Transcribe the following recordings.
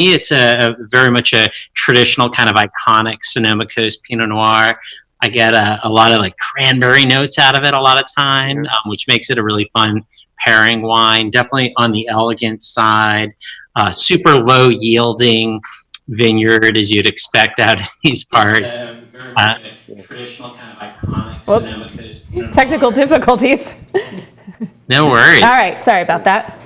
it's a very much a traditional kind of iconic Sonoma Coast Pinot Noir. I get a lot of like cranberry notes out of it a lot of time, which makes it a really fun pairing wine. Definitely on the elegant side, super low yielding vineyard as you'd expect out in these parts. Traditional kind of iconic. Whoops! Technical difficulties. No worries. All right, sorry about that.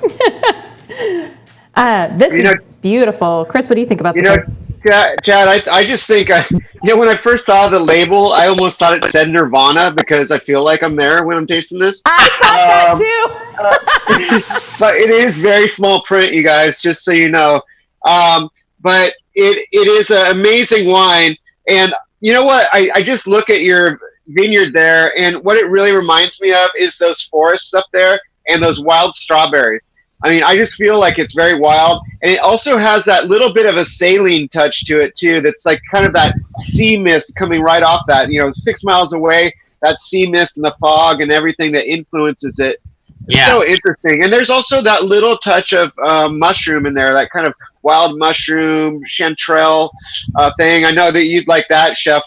This is beautiful. Chris, what do you think about this? Chad, I just think, when I first saw the label, I almost thought it said Nirvana because I feel like I'm there when I'm tasting this. I thought that too. But it is very small print, you guys, just so you know. But it is an amazing wine. And you know what? I just look at your vineyard there, and what it really reminds me of is those forests up there and those wild strawberries. I mean, I just feel like it's very wild, and it also has that little bit of a saline touch to it too. That's like kind of that sea mist coming right off that. 6 miles away, that sea mist and the fog and everything that influences it. It's so interesting. And there's also that little touch of mushroom in there, that kind of wild mushroom chanterelle thing. I know that you'd like that, Chef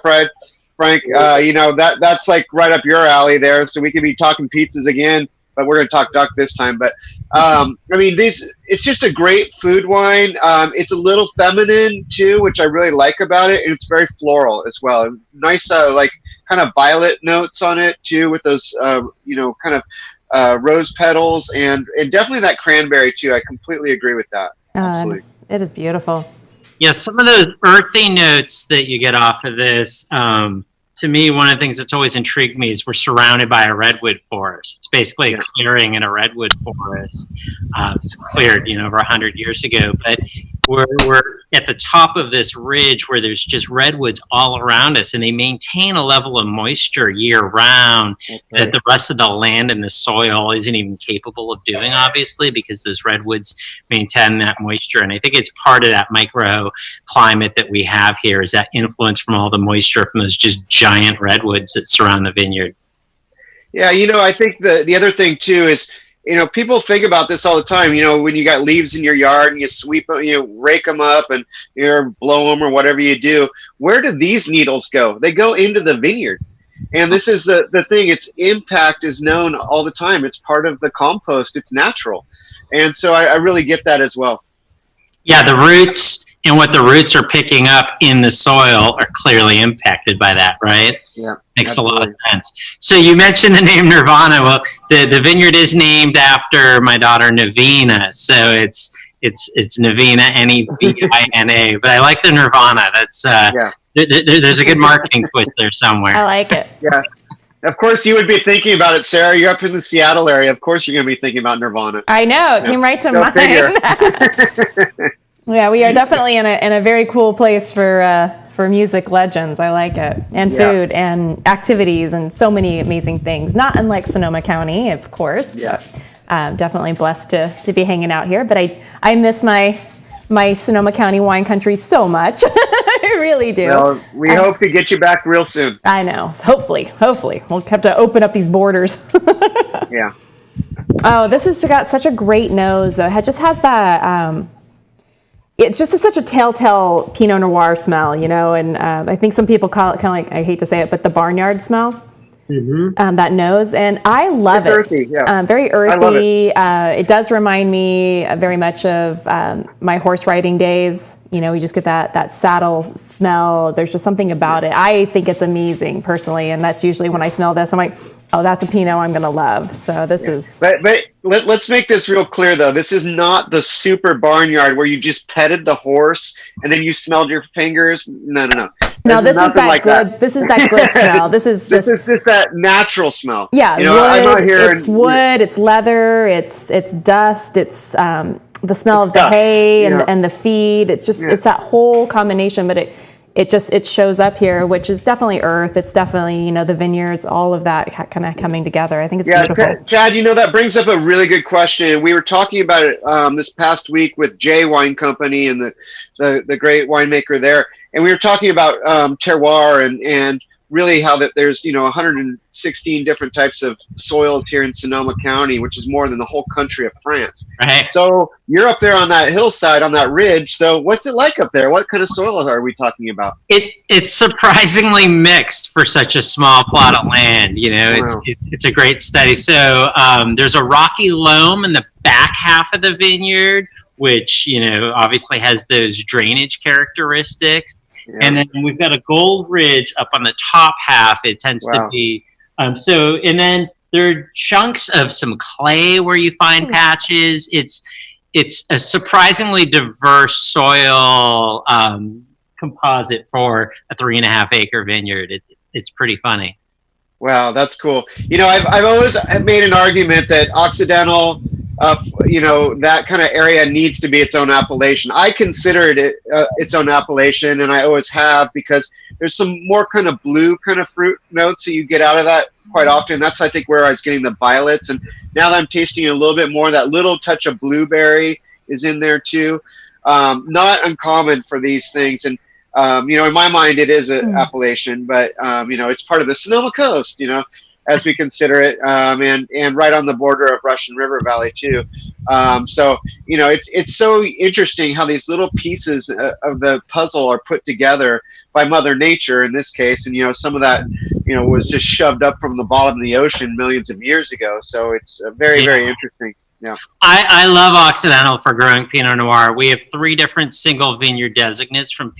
Frank. That's like right up your alley there. So we could be talking pizzas again. But we're going to talk duck this time. But, it's just a great food wine. It's a little feminine, too, which I really like about it. And it's very floral as well. Nice, kind of violet notes on it, too, with those, kind of rose petals. And definitely that cranberry, too. I completely agree with that. Absolutely. It is beautiful. Yeah, some of those earthy notes that you get off of this, to me, one of the things that's always intrigued me is we're surrounded by a redwood forest. It's basically a clearing in a redwood forest. It's cleared, over 100 years ago. But we're at the top of this ridge where there's just redwoods all around us, and they maintain a level of moisture year-round that the rest of the land and the soil isn't even capable of doing, obviously, because those redwoods maintain that moisture. And I think it's part of that microclimate that we have here, is that influence from all the moisture from those just giant redwoods that surround the vineyard. Yeah, I think the other thing too is, people think about this all the time. When you got leaves in your yard and you sweep them, rake them up and blow them or whatever you do. Where do these needles go? They go into the vineyard. And this is the thing. Its impact is known all the time. It's part of the compost. It's natural. And so I really get that as well. Yeah, the roots and what the roots are picking up in the soil are clearly impacted by that, right? Yeah. Makes absolutely. a lot of sense. So you mentioned the name Nirvana. Well, the vineyard is named after my daughter Navina. So it's Navina, Nevina. But I like the Nirvana. That's there's a good marketing twist there somewhere. I like it. Yeah. Of course, you would be thinking about it, Sarah. You're up in the Seattle area. Of course, you're going to be thinking about Nirvana. I know. It came right to mind. Yeah, we are definitely in a very cool place for music legends. I like it. And food and activities and so many amazing things. Not unlike Sonoma County, of course. Yeah. Definitely blessed to be hanging out here. But I miss my Sonoma County wine country so much. I really do. Well, we hope to get you back real soon. I know. So hopefully. We'll have to open up these borders. Yeah. Oh, this has got such a great nose, though. It just has that... it's just such a telltale Pinot Noir smell, and I think some people call it kind of like, I hate to say it, but the barnyard smell. Mm-hmm. That nose, and I love it. Earthy, yeah. Very earthy. I love it. It does remind me very much of my horse riding days. You just get that saddle smell. There's just something about it. I think it's amazing personally, and that's usually when I smell this, I'm like, oh, that's a Pinot I'm going to love. So this is... But let's make this real clear, though. This is not the super barnyard where you just petted the horse and then you smelled your fingers. No. No, this is that like good. That. This is that good smell. This is just that natural smell. Yeah, wood. I'm out here. It's wood. It's leather. It's dust. It's the smell of the hay and the feed. It's just it's that whole combination. But it shows up here, which is definitely earth. It's definitely the vineyards. All of that kind of coming together. I think it's beautiful. Chad, that brings up a really good question. We were talking about it this past week with Jay Wine Company and the great winemaker there. And we were talking about terroir and really how that there's 116 different types of soils here in Sonoma County, which is more than the whole country of France. Right. So you're up there on that hillside, on that ridge. So what's it like up there? What kind of soils are we talking about? It's surprisingly mixed for such a small plot of land. Wow. It's a great study. So there's a rocky loam in the back half of the vineyard, which obviously has those drainage characteristics. Yeah. And then we've got a gold ridge up on the top half. It tends to be and then there are chunks of some clay where you find patches. It's a surprisingly diverse soil composite for a 3.5 acre vineyard. It's pretty funny. Wow, that's cool. I've always made an argument that Occidental, that kind of area needs to be its own appellation. I consider it its own appellation, and I always have, because there's some more kind of blue kind of fruit notes that you get out of that quite often. That's, I think, where I was getting the violets, and now that I'm tasting it a little bit more, that little touch of blueberry is in there too. Not uncommon for these things, and in my mind, it is an appellation, but it's part of the Sonoma Coast, as we consider it, and right on the border of Russian River Valley too. So it's so interesting how these little pieces of the puzzle are put together by Mother Nature in this case, and some of that was just shoved up from the bottom of the ocean millions of years ago. So it's very, very interesting. Yeah. I love Occidental for growing Pinot Noir. We have 3 different single vineyard designates from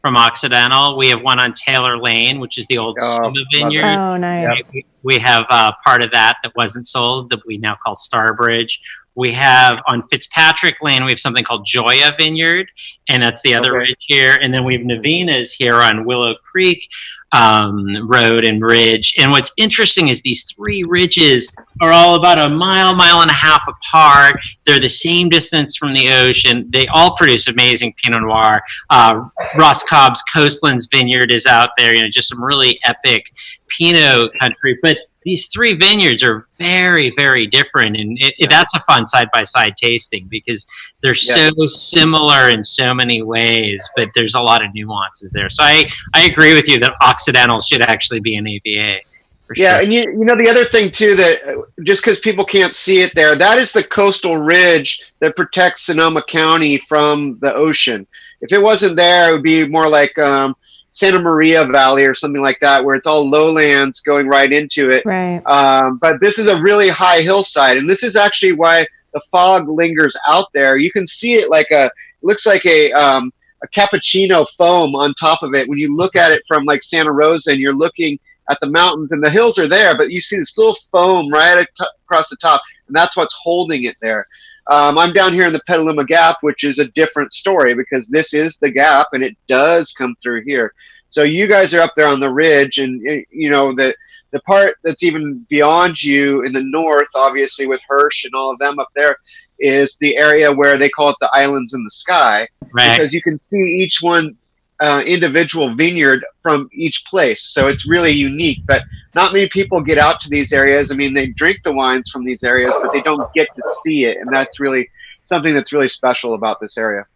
Occidental. We have one on Taylor Lane, which is the old Somm vineyard. Oh, nice. We have part of that wasn't sold that we now call Starbridge. We have on Fitzpatrick Lane, we have something called Joya Vineyard, and that's the other ridge here. And then we have Navina's here on Willow Creek Road and Ridge. And what's interesting is these 3 ridges are all about a mile and a half apart. They're the same distance from the ocean. They all produce amazing Pinot Noir. Ross Cobb's Coastlands Vineyard is out there, just some really epic Pinot country. But these 3 vineyards are very, very different, and that's a fun side-by-side tasting because they're so similar in so many ways, but there's a lot of nuances there. So I agree with you that Occidental should actually be an AVA. Yeah, and the other thing too, that just because people can't see it there, that is the coastal ridge that protects Sonoma County from the ocean. If it wasn't there, it would be more like Santa Maria Valley or something like that, where it's all lowlands going right into it. Right. But this is a really high hillside, and this is actually why the fog lingers out there. You can see it looks like a cappuccino foam on top of it when you look at it from like Santa Rosa, and you're looking at the mountains, and the hills are there, but you see this little foam right across the top, and that's what's holding it there. I'm down here in the Petaluma Gap, which is a different story because this is the gap, and it does come through here. So you guys are up there on the ridge, and the part that's even beyond you in the north, obviously with Hirsch and all of them up there, is the area where they call it the islands in the sky, because you can see each one individual vineyard from each place. So it's really unique, but not many people get out to these areas. I mean, they drink the wines from these areas, but they don't get to see it. And that's really something that's really special about this area.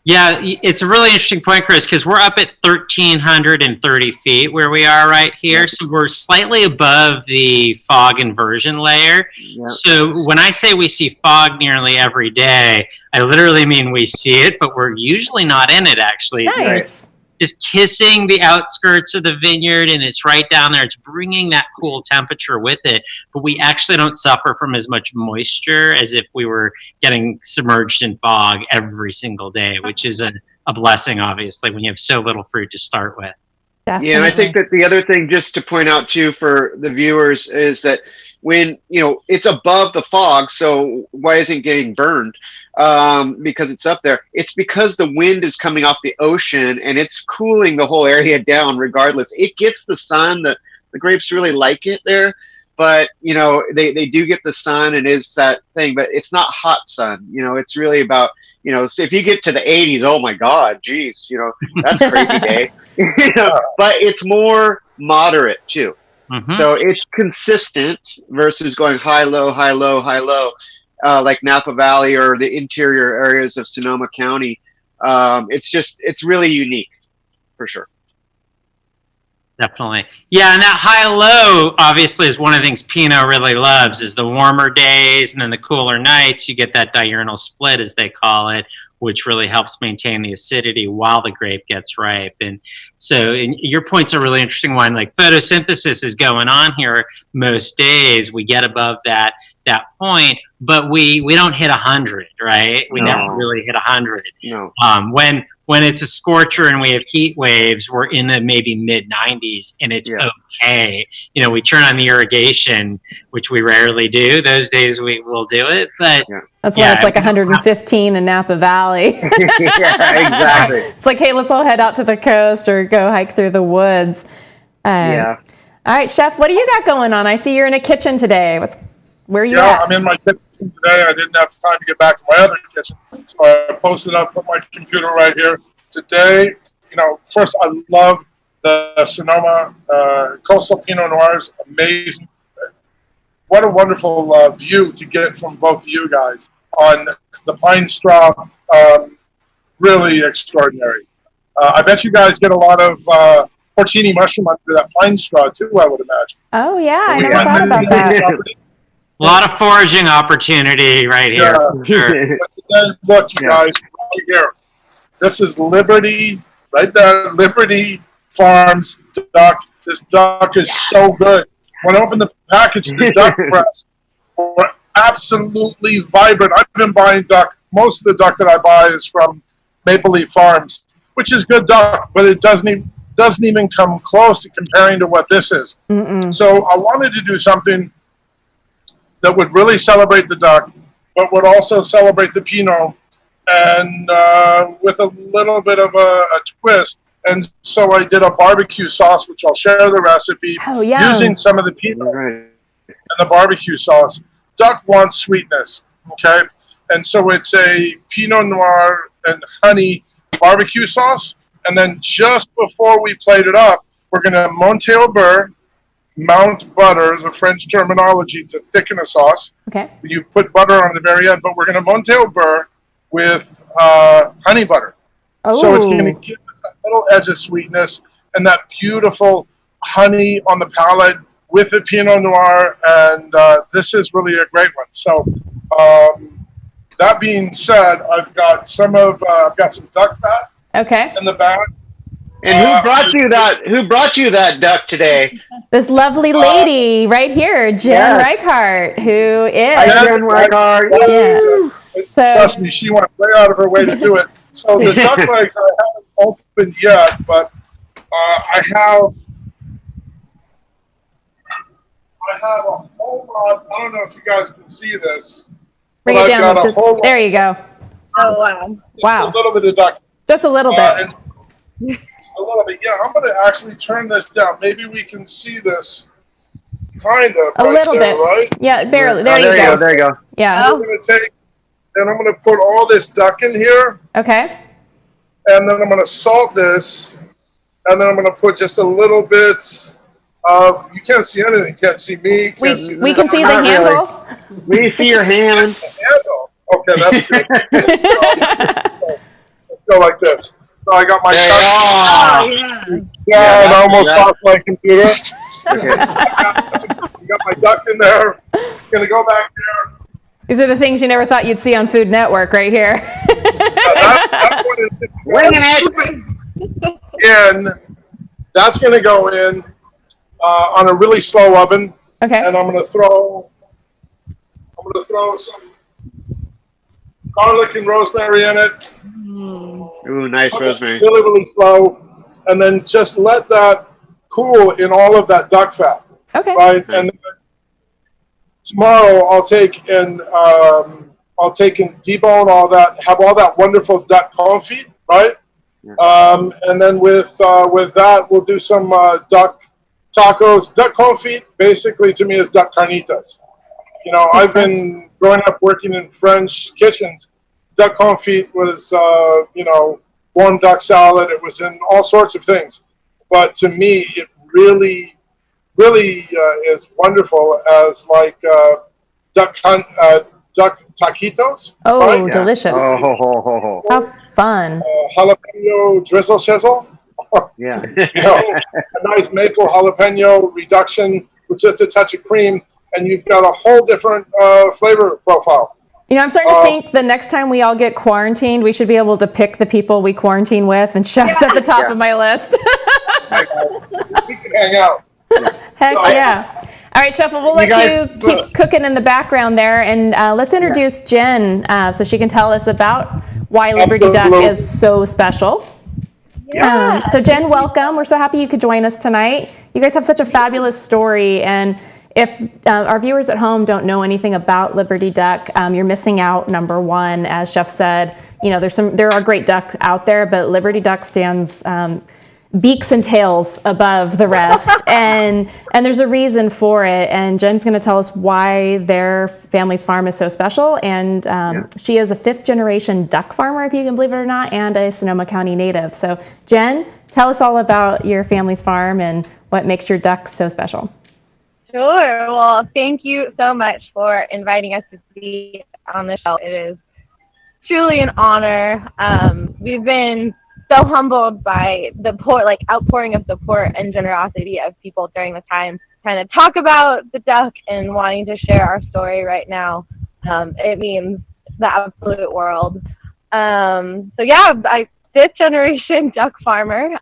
Yeah, it's a really interesting point, Chris, because we're up at 1,330 feet where we are right here. So we're slightly above the fog inversion layer. Yep. So when I say we see fog nearly every day, I literally mean we see it, but we're usually not in it, actually. Nice. It's kissing the outskirts of the vineyard, and it's right down there. It's bringing that cool temperature with it, but we actually don't suffer from as much moisture as if we were getting submerged in fog every single day, which is a blessing, obviously, when you have so little fruit to start with. Definitely. Yeah, and I think that the other thing, just to point out too for the viewers, is that when it's above the fog, so why isn't it getting burned? Because it's up there. It's because the wind is coming off the ocean and it's cooling the whole area down regardless. It gets the sun. The grapes really like it there, but they do get the sun, and is that thing, but it's not hot sun. It's really about so if you get to the 80s, oh my God, geez, that's a crazy day. But it's more moderate too. Mm-hmm. So it's consistent versus going high, low, high, low, high, low, like Napa Valley or the interior areas of Sonoma County. It's really unique for sure. Definitely. Yeah, and that high-low obviously is one of the things Pinot really loves is the warmer days and then the cooler nights. You get that diurnal split, as they call it, which really helps maintain the acidity while the grape gets ripe. And so your point's a really interesting one. Like photosynthesis is going on here most days. We get above that point, but we don't hit 100, right? We never really hit 100. No. When it's a scorcher and we have heat waves, we're in the maybe mid 90s and it's okay. You know, we turn on the irrigation, which we rarely do. Those days we will do it, but that's why it's like 115 in Napa Valley. Yeah, exactly. It's like, hey, let's all head out to the coast or go hike through the woods. All right, Chef, what do you got going on? I see you're in a kitchen today. Where are you at? I'm in my kitchen today. I didn't have time to get back to my other kitchen, so I posted up, put my computer right here. Today, you know, first, I love the Sonoma Coastal Pinot Noirs. Amazing. What a wonderful view to get from both of you guys on the pine straw. Really extraordinary. I bet you guys get a lot of porcini mushroom under that pine straw, too, I would imagine. Oh, yeah. I never thought about that. A lot of foraging opportunity right here. Yeah. Sure. But today, look, you guys, right here. This is Liberty, right there. Liberty Farms duck. This duck is so good. When I opened the package, the duck breasts were absolutely vibrant. I've been buying duck. Most of the duck that I buy is from Maple Leaf Farms, which is good duck, but it doesn't even come close to comparing to what this is. So I wanted to do something that would really celebrate the duck, but would also celebrate the Pinot, and with a little bit of a twist. And so I did a barbecue sauce, which I'll share the recipe, using some of the Pinot and the barbecue sauce. Duck wants sweetness, okay? And so it's a Pinot Noir and honey barbecue sauce. And then just before we plate it up, we're going to Monte au beurre, mount butter is a French terminology to thicken a sauce. Okay. You put butter on the very end, but we're going to Monte au beurre with honey butter. Oh. So it's going to give us that little edge of sweetness and that beautiful honey on the palate with the Pinot Noir, and this is really a great one. So that being said, I've got some duck fat in the bag. And who brought you that duck today? This lovely lady right here, Jen Reichardt, who is Jen Reichardt. So, trust me, she went way out of her way to do it. So the duck legs I haven't opened yet, but I have a whole lot. I don't know if you guys can see this. Bring it down. There you go. Oh, wow. Wow. Just a little bit of duck. Just a little bit. A little bit, yeah. I'm going to actually turn this down. Maybe we can see this, kind of. A little bit, right? Yeah, barely. There you go. There you go. Yeah. I'm going to take, and I'm going to put all this duck in here. Okay. And then I'm going to salt this, and then I'm going to put just a little bit of. You can't see anything. Can't see me. We can see the handle. We see your hand. Handle. Okay, that's good. Let's go like this. So I got my duck. Yeah, and I almost lost my computer. I got my duck in there. It's going to go back there. These are the things you never thought you'd see on Food Network right here. That one is Winging it. And that's going to go in on a really slow oven. Okay. And I'm going to throw some garlic and rosemary in it. Ooh, nice rosemary. Really, really slow. And then just let that cool in all of that duck fat. Okay. Right? And then tomorrow I'll take and debone all that, have all that wonderful duck confit, right? Yeah. And then with that, we'll do some duck tacos. Duck confit basically to me is duck carnitas. You know, I've been growing up working in French kitchens. Duck confit was, warm duck salad. It was in all sorts of things. But to me, it really, really is wonderful as like duck taquitos. Oh, right? delicious. Oh, ho, ho, ho, ho. How fun. Jalapeno drizzle sizzle. Yeah. You know, a nice maple jalapeno reduction with just a touch of cream, and you've got a whole different flavor profile. You know, I'm starting to think the next time we all get quarantined, we should be able to pick the people we quarantine with, and chef's at the top of my list. We can hang out. Heck yeah. All right, Chef, we'll let you keep cooking in the background there, and let's introduce Jen so she can tell us about why Liberty Duck is so special. Yeah. So Jen, welcome. We're so happy you could join us tonight. You guys have such a fabulous story, and if our viewers at home don't know anything about Liberty Duck, you're missing out. Number one, as Chef said, you know, there are great ducks out there, but Liberty Duck stands beaks and tails above the rest, and there's a reason for it. And Jen's going to tell us why their family's farm is so special. And she is a 5th-generation duck farmer, if you can believe it or not, and a Sonoma County native. So Jen, tell us all about your family's farm and what makes your ducks so special. Sure. Well, thank you so much for inviting us to be on the show. It is truly an honor. We've been so humbled by the outpouring of support and generosity of people during the time trying to talk about the duck and wanting to share our story right now. It means the absolute world. I'm 5th-generation duck farmer.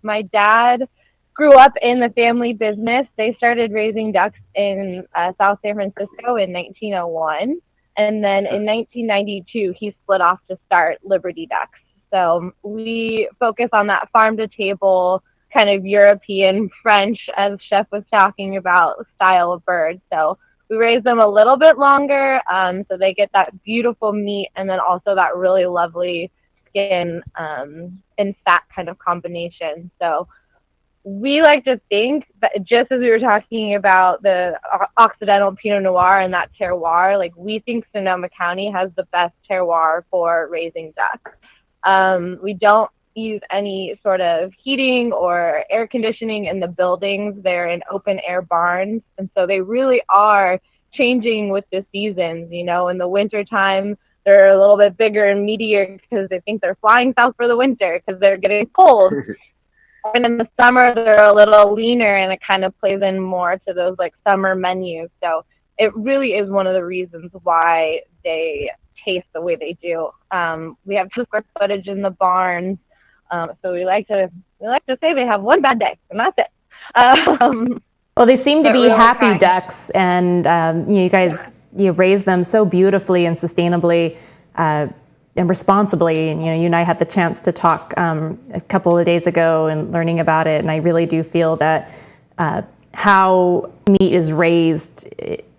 My dad grew up in the family business. They started raising ducks in South San Francisco in 1901. And then in 1992, he split off to start Liberty Ducks. So we focus on that farm-to-table, kind of European, French, as Chef was talking about, style of bird. So we raise them a little bit longer so they get that beautiful meat and then also that really lovely skin and fat kind of combination. So we like to think that, just as we were talking about the Occidental Pinot Noir and that terroir, like we think Sonoma County has the best terroir for raising ducks. We don't use any sort of heating or air conditioning in the buildings. They're in open air barns. And so they really are changing with the seasons. You know, in the wintertime, they're a little bit bigger and meatier because they think they're flying south for the winter because they're getting cold. And in the summer, they're a little leaner, and it kind of plays in more to those like summer menus. So it really is one of the reasons why they taste the way they do. We have 2 square footage in the barns, so we like to say they have one bad day, and that's it. Well, they seem to be really happy ducks, and you guys raise them so beautifully and sustainably and responsibly. And you and I had the chance to talk a couple of days ago and learning about it, and I really do feel that how meat is raised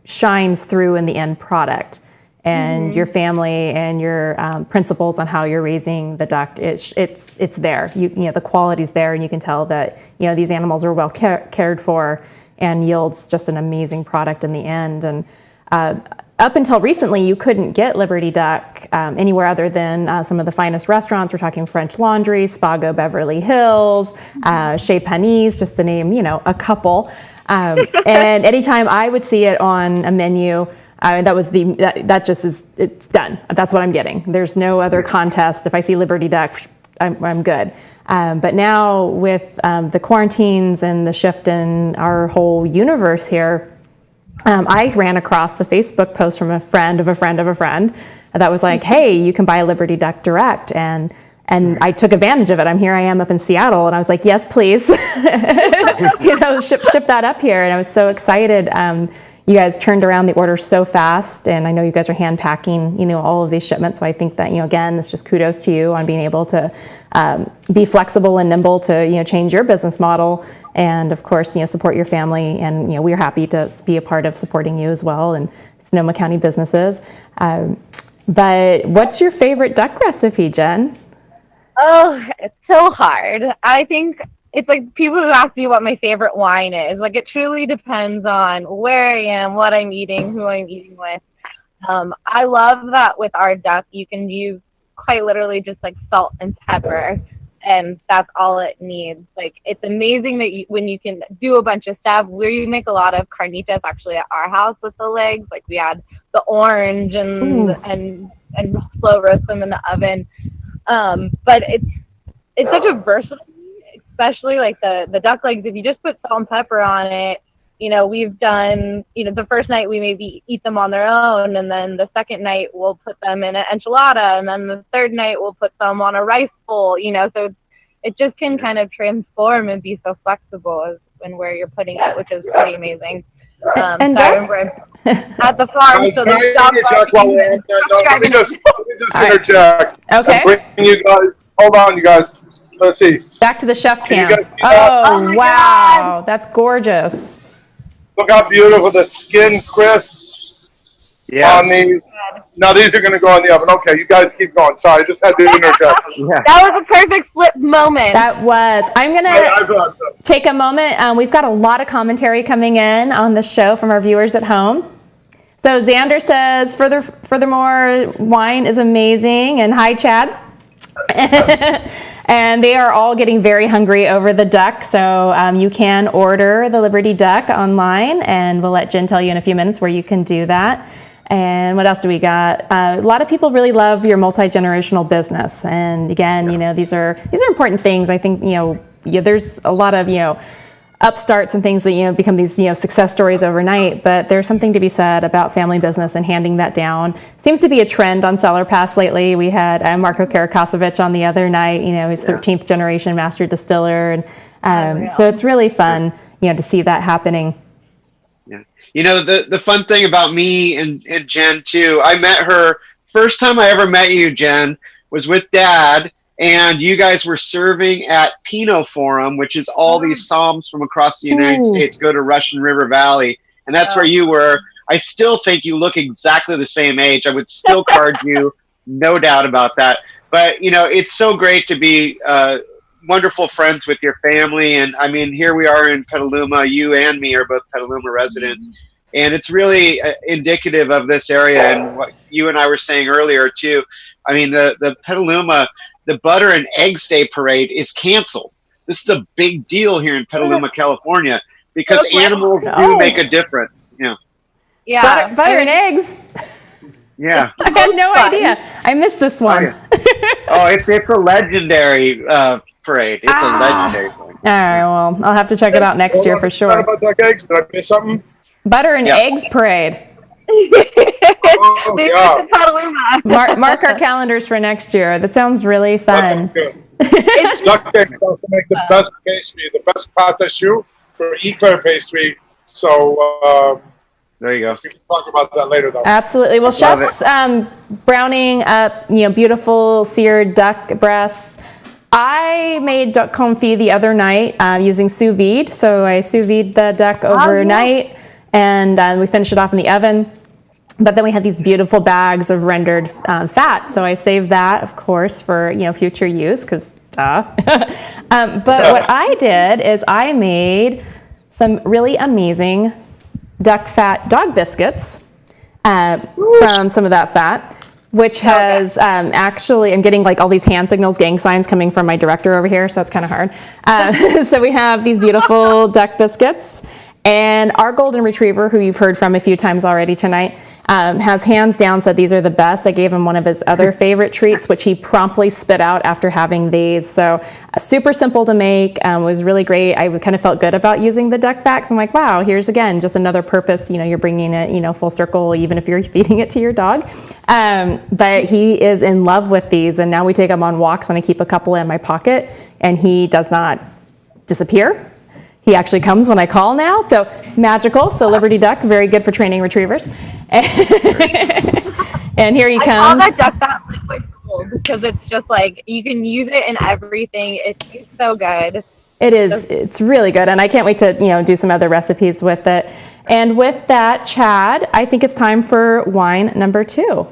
shines through in the end product. And your family and your principles on how you're raising the duck, it's there. You know the quality's there, and you can tell that these animals are well cared for and yields just an amazing product in the end. And up until recently, you couldn't get Liberty Duck anywhere other than some of the finest restaurants. We're talking French Laundry, Spago Beverly Hills, Chez Panisse, just to name a couple. And anytime I would see it on a menu, it's done. That's what I'm getting. There's no other contest. If I see Liberty Duck, I'm good. But now with the quarantines and the shift in our whole universe here, I ran across the Facebook post from a friend of a friend of a friend that was like, hey, you can buy Liberty Duck direct. And I took advantage of it. I am up in Seattle, and I was like, yes, please. Ship that up here. And I was so excited. You guys turned around the order so fast, and I know you guys are hand packing, all of these shipments. So I think that, again, it's just kudos to you on being able to be flexible and nimble to, change your business model, and of course, support your family. And we're happy to be a part of supporting you as well and Sonoma County businesses. But what's your favorite duck recipe, Jen? Oh, it's so hard. I think it's like people who ask me what my favorite wine is. Like, it truly depends on where I am, what I'm eating, who I'm eating with. I love that with our duck, you can use quite literally just like salt and pepper, and that's all it needs. Like, it's amazing that when you can do a bunch of stuff. We make a lot of carnitas actually at our house with the legs. Like, we add the orange and slow roast them in the oven. But it's such a versatile. especially like the duck legs, if you just put salt and pepper on it, you know, we've done, you know, the first night we maybe eat them on their own, and then the second night we'll put them in an enchilada, and then the third night we'll put them on a rice bowl, you know, so it just can kind of transform and be so flexible in where you're putting it, which is pretty amazing. And so I remember at the farm, so Can I interject while we're on that? No, let me just interject. Okay. Bring you guys, hold on, you guys. Let's see. Back to the chef Can you cam. guys see that? Oh, my wow. That's gorgeous. Look how beautiful the skin crisp Yeah. on these. Now these are going to go in the oven. Okay, you guys keep going. Sorry, I just had to interject. That was a perfect flip moment. That was. I'm going to take a moment. We've got a lot of commentary coming in on the show from our viewers at home. So Xander says, furthermore, wine is amazing. And hi, Chad. And they are all getting very hungry over the duck. So you can order the Liberty Duck online, and we'll let Jen tell you in a few minutes where you can do that. And what else do we got? A lot of people really love your multi-generational business. And again, you know, these are important things. I think, you know, there's a lot of, you know, upstarts and things that, you know, become these, you know, success stories overnight, but there's something to be said about family business and handing that down. Seems to be a trend on CellarPass lately. We had Marko Karakasovich on the other night, you know, he's 13th generation master distiller. And so it's really fun, you know, to see that happening. Yeah. You know, the fun thing about me and Jen too, I met her, first time I ever met you, Jen, was with Dad. And you guys were serving at Pinot Forum, which is all these Somms from across the United States go to Russian River Valley. And that's where you were. I still think you look exactly the same age. I would still card you, no doubt about that. But, you know, it's so great to be wonderful friends with your family. And, I mean, here we are in Petaluma. You and me are both Petaluma residents. And it's really indicative of this area and what you and I were saying earlier, too. I mean, the Petaluma, the Butter and Eggs Day Parade is canceled. This is a big deal here in Petaluma, California, because animals do make a difference. You know. Yeah. Butter and eggs. Yeah. I had no idea. I missed this one. Oh, it's a legendary parade. It's a legendary thing. All right, well, I'll have to check it out next year for sure. About duck eggs? Did I miss something? Butter and Eggs Parade. Oh, yeah. Mark our calendars for next year. That sounds really fun. Duck eggs also make the best pastry, the best pâte à choux for eclair pastry. So there you go. We can talk about that later, though. Absolutely. Well, chefs browning up, you know, beautiful seared duck breasts. I made duck confit the other night using sous vide. So I sous vide the duck overnight, and we finished it off in the oven. But then we had these beautiful bags of rendered fat. So I saved that, of course, for, you know, future use, because duh. But what I did is I made some really amazing duck fat dog biscuits from some of that fat, which has actually, I'm getting like all these hand signals, gang signs coming from my director over here, so it's kind of hard. So we have these beautiful duck biscuits, and our golden retriever, who you've heard from a few times already tonight, has hands down said these are the best. I gave him one of his other favorite treats, which he promptly spit out after having these. So super simple to make, was really great. I kind of felt good about using the duck fat. So I'm like, wow, here's again, just another purpose. You know, you're bringing it, you know, full circle, even if you're feeding it to your dog. But he is in love with these, and now we take him on walks, and I keep a couple in my pocket, and he does not disappear. He actually comes when I call now, so magical. So Liberty Duck, very good for training retrievers. And here he comes. I call that duck fat liquid gold because it's just like you can use it in everything. It's so good. It is. It's really good, and I can't wait to, you know, do some other recipes with it. And with that, Chad, I think it's time for wine number 2.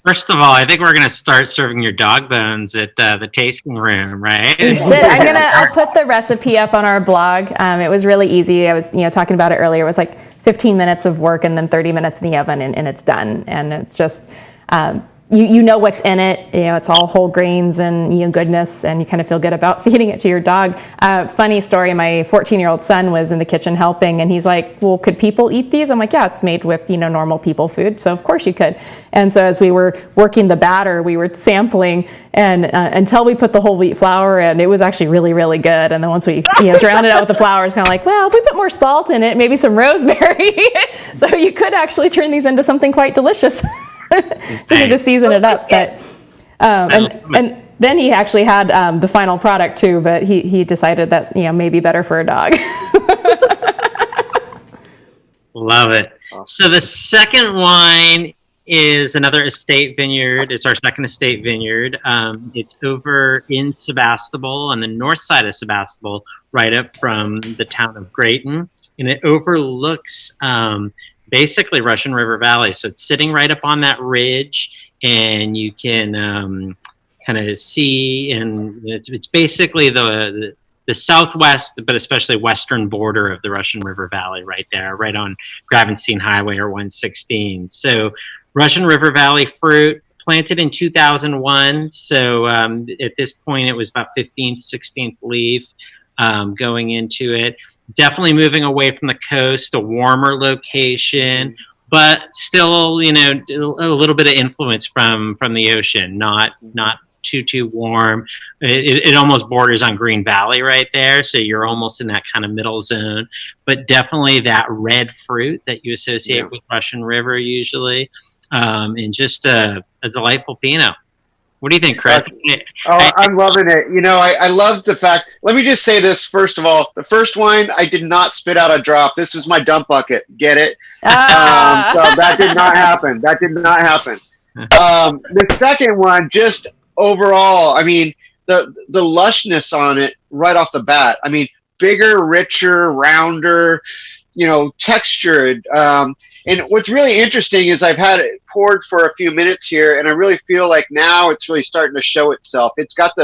First of all, I think we're going to start serving your dog bones at the tasting room, right? You should. I'll put the recipe up on our blog. It was really easy. I was, you know, talking about it earlier. It was like 15 minutes of work and then 30 minutes in the oven, and it's done. And it's just you know what's in it. You know, it's all whole grains and, you know, goodness, and you kind of feel good about feeding it to your dog. Funny story, my 14-year-old son was in the kitchen helping, and he's like, well, could people eat these? I'm like, yeah, it's made with, you know, normal people food, so of course you could. And so as we were working the batter, we were sampling, and until we put the whole wheat flour in, it was actually really, really good. And then once we, you know, drowned it out with the flour, it's kind of like, well, if we put more salt in it, maybe some rosemary. So you could actually turn these into something quite delicious. Just need to season it up. But and then he actually had the final product too, but he decided that, you know, maybe better for a dog. Love it. So the second wine is another estate vineyard. It's our second estate vineyard. It's over in Sebastopol, on the north side of Sebastopol, right up from the town of Grayton, and it overlooks basically Russian River Valley. So it's sitting right up on that ridge, and you can kind of see, and it's basically the southwest, but especially western border of the Russian River Valley right there, right on Gravenstein Highway or 116. So Russian River Valley fruit, planted in 2001. So at this point, it was about 15th, 16th leaf going into it. Definitely moving away from the coast, a warmer location, but still, you know, a little bit of influence from the ocean. Not too warm. It almost borders on Green Valley right there, so you're almost in that kind of middle zone. But definitely that red fruit that you associate with Russian River usually, and just a delightful Pinot. What do you think, Chris? I'm loving it. You know, I love the fact, let me just say this first of all. The first wine, I did not spit out a drop. This was my dump bucket. Get it? So that did not happen. That did not happen. The second one, just overall, I mean, the lushness on it right off the bat. I mean, bigger, richer, rounder, you know, textured. And what's really interesting is I've had it poured for a few minutes here, and I really feel like now it's really starting to show itself. It's got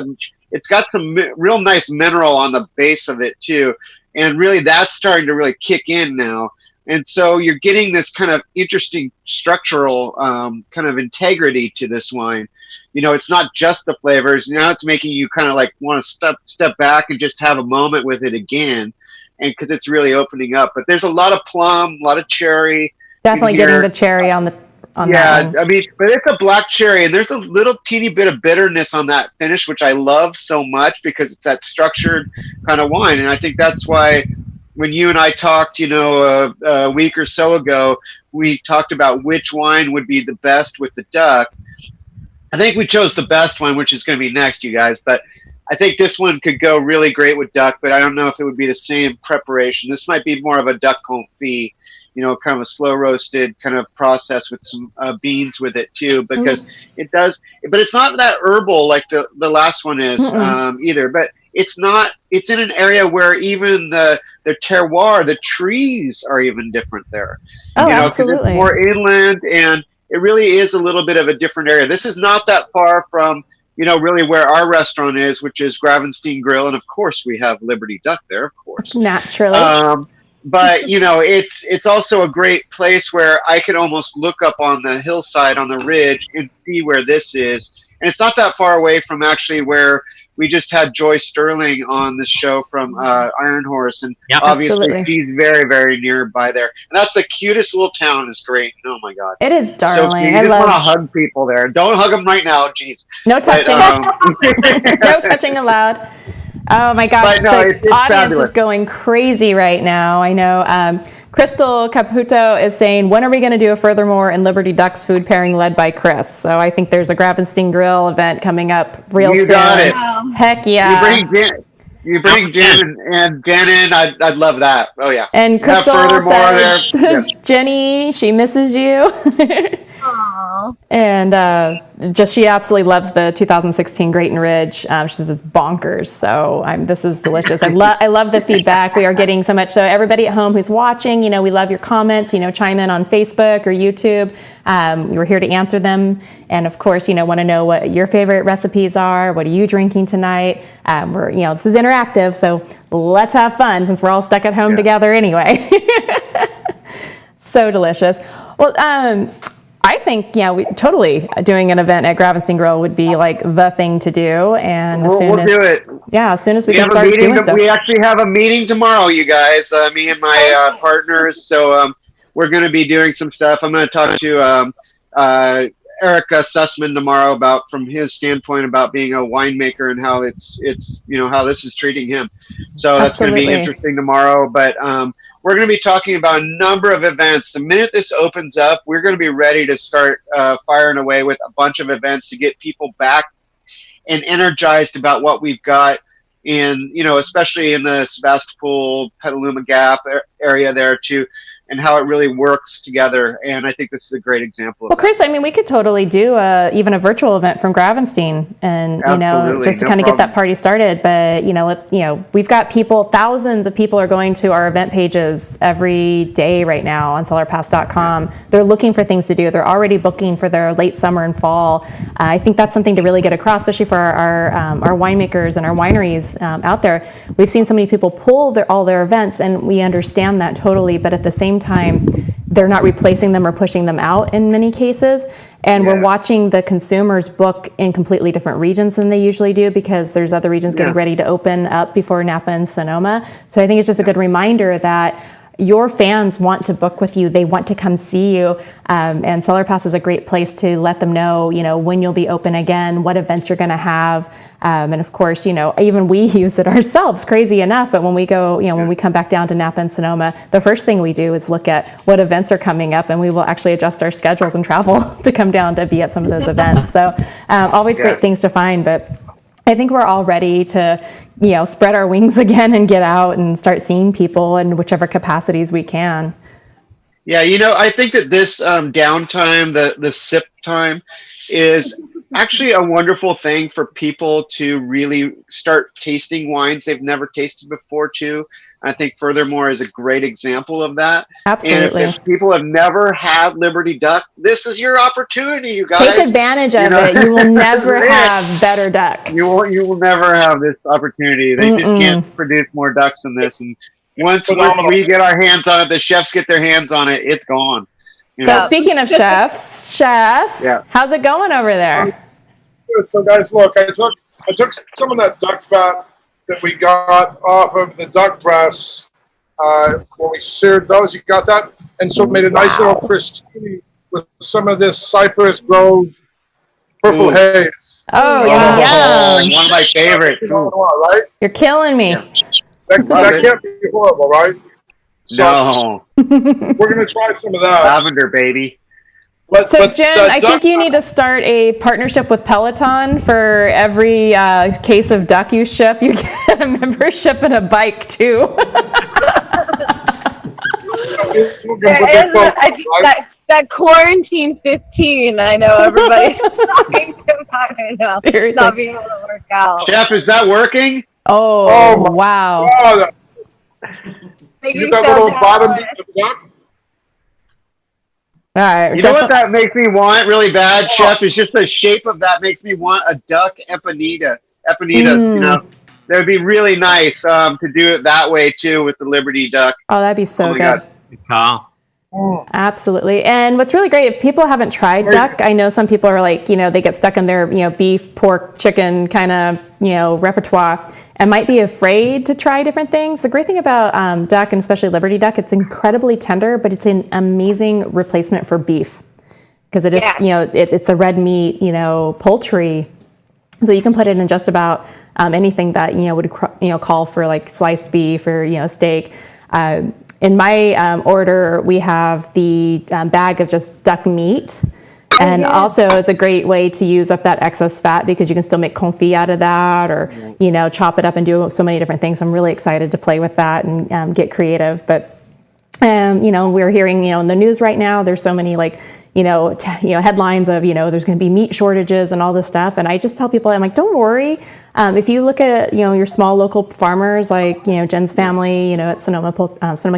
some real nice mineral on the base of it too, and really that's starting to really kick in now. And so you're getting this kind of interesting structural kind of integrity to this wine. You know, it's not just the flavors. Now it's making you kind of like want to step back and just have a moment with it again, and because it's really opening up. But there's a lot of plum, a lot of cherry. Definitely getting the cherry on that one. I mean, but it's a black cherry, and there's a little teeny bit of bitterness on that finish, which I love so much because it's that structured kind of wine. And I think that's why when you and I talked, you know, a week or so ago, we talked about which wine would be the best with the duck. I think we chose the best one, which is going to be next, you guys. But I think this one could go really great with duck, but I don't know if it would be the same preparation. This might be more of a duck confit, you know, kind of a slow roasted kind of process with some beans with it too, because it does, but it's not that herbal like the last one is either, but it's not, it's in an area where even the terroir, the trees are even different there. Oh, you know, absolutely. It's more inland, and it really is a little bit of a different area. This is not that far from, you know, really where our restaurant is, which is Gravenstein Grill. And of course we have Liberty Duck there, of course. Naturally. But, you know, it's also a great place where I could almost look up on the hillside on the ridge and see where this is. And it's not that far away from actually where we just had Joy Sterling on the show from Iron Horse. And obviously she's very, very nearby there. And that's the cutest little town. It's great. Oh, my God. It is darling. So you just want to hug people there. Don't hug them right now. Jeez. No touching. No touching allowed. Oh my gosh, no, the it's audience fabulous. is going crazy right now. I know Crystal Caputo is saying, when are we going to do a Furthermore and Liberty Ducks food pairing led by Chris? So I think there's a Gravenstein Grill event coming up real soon. You got it. Heck yeah. You bring Jen and Jen in. I'd love that. Oh yeah. And Crystal says, Jenny, she misses you. Aww. And she absolutely loves the 2016 Grayton Ridge. She says it's bonkers. So this is delicious. I love the feedback. We are getting so much. So everybody at home who's watching, you know, we love your comments. You know, chime in on Facebook or YouTube. We're here to answer them. And of course, you know, want to know what your favorite recipes are. What are you drinking tonight? This is interactive, so let's have fun since we're all stuck at home together anyway. So delicious. Well, I think, we totally doing an event at Gravenstein Grill would be like the thing to do. And we'll do it. Yeah, as soon as we can have start a meeting. doing stuff. We actually have a meeting tomorrow, you guys. Me and my partners. So we're going to be doing some stuff. I'm going to talk to Erica Sussman tomorrow about, from his standpoint, about being a winemaker and how it's how this is treating him. So that's going to be interesting tomorrow. But we're going to be talking about a number of events. The minute this opens up, we're going to be ready to start firing away with a bunch of events to get people back and energized about what we've got in, especially in the Sebastopol, Petaluma Gap area there too, and how it really works together. And I think this is a great example of that. Chris, we could totally do even a virtual event from Gravenstein, and just to kind of get that party started. But we've got people, thousands of people are going to our event pages every day right now on CellarPass.com. They're looking for things to do. They're already booking for their late summer and fall. I think that's something to really get across, especially for our winemakers and our wineries out there. We've seen so many people pull all their events, and we understand that totally. But at the same time, they're not replacing them or pushing them out in many cases. And we're watching the consumers book in completely different regions than they usually do, because there's other regions getting ready to open up before Napa and Sonoma. So I think it's just a good reminder that your fans want to book with you. They want to come see you. And CellarPass is a great place to let them know, when you'll be open again, what events you're going to have. And of course, even we use it ourselves, crazy enough. But when we go, when we come back down to Napa and Sonoma, the first thing we do is look at what events are coming up, and we will actually adjust our schedules and travel to come down to be at some of those events. So always great things to find. But I think we're all ready to, spread our wings again and get out and start seeing people in whichever capacities we can. Yeah, I think that this downtime, the sip time, is actually a wonderful thing for people to really start tasting wines they've never tasted before too. I think Furthermore is a great example of that. Absolutely. And if people have never had Liberty Duck, this is your opportunity, you guys. Take advantage of it. You will never have better duck. You will never have this opportunity. They just can't produce more ducks than this. And once we get our hands on it, the chefs get their hands on it, it's gone. So speaking of chefs, how's it going over there? Good. So guys, look, I took some of that duck fat that we got off of the duck breasts when we seared those. You got that? And so made a nice little crostini with some of this Cypress Grove purple haze. Oh, yeah. One of my favorites. Right? You're killing me. That can't be horrible, right? So No. we're going to try some of that. Lavender, baby. So, Jen, I think you need to start a partnership with Peloton. For every case of duck you ship, you get a membership and a bike, too. That quarantine 15, I know everybody's talking about it now. Seriously. Not being able to work out. Chef, is that working? Oh wow. God. You got a little bottom of the duck? All right. You know what that makes me want really bad, Chef? Is just the shape of that makes me want a duck empanitas. That would be really nice to do it that way too with the Liberty Duck. Oh, that'd be so good. Absolutely. And what's really great, if people haven't tried duck, I know some people are like, they get stuck in their, beef, pork, chicken kind of, repertoire and might be afraid to try different things. The great thing about duck, and especially Liberty Duck, it's incredibly tender, but it's an amazing replacement for beef because it is, it's a red meat, poultry. So you can put it in just about anything that, would, call for like sliced beef or, steak. In my order, we have the bag of just duck meat. And also it's a great way to use up that excess fat because you can still make confit out of that or, chop it up and do so many different things. I'm really excited to play with that and get creative. But, we're hearing, in the news right now, there's so many headlines of, there's going to be meat shortages and all this stuff. And I just tell people, I'm like, don't worry. If you look at, your small local farmers like, Jen's family, at Sonoma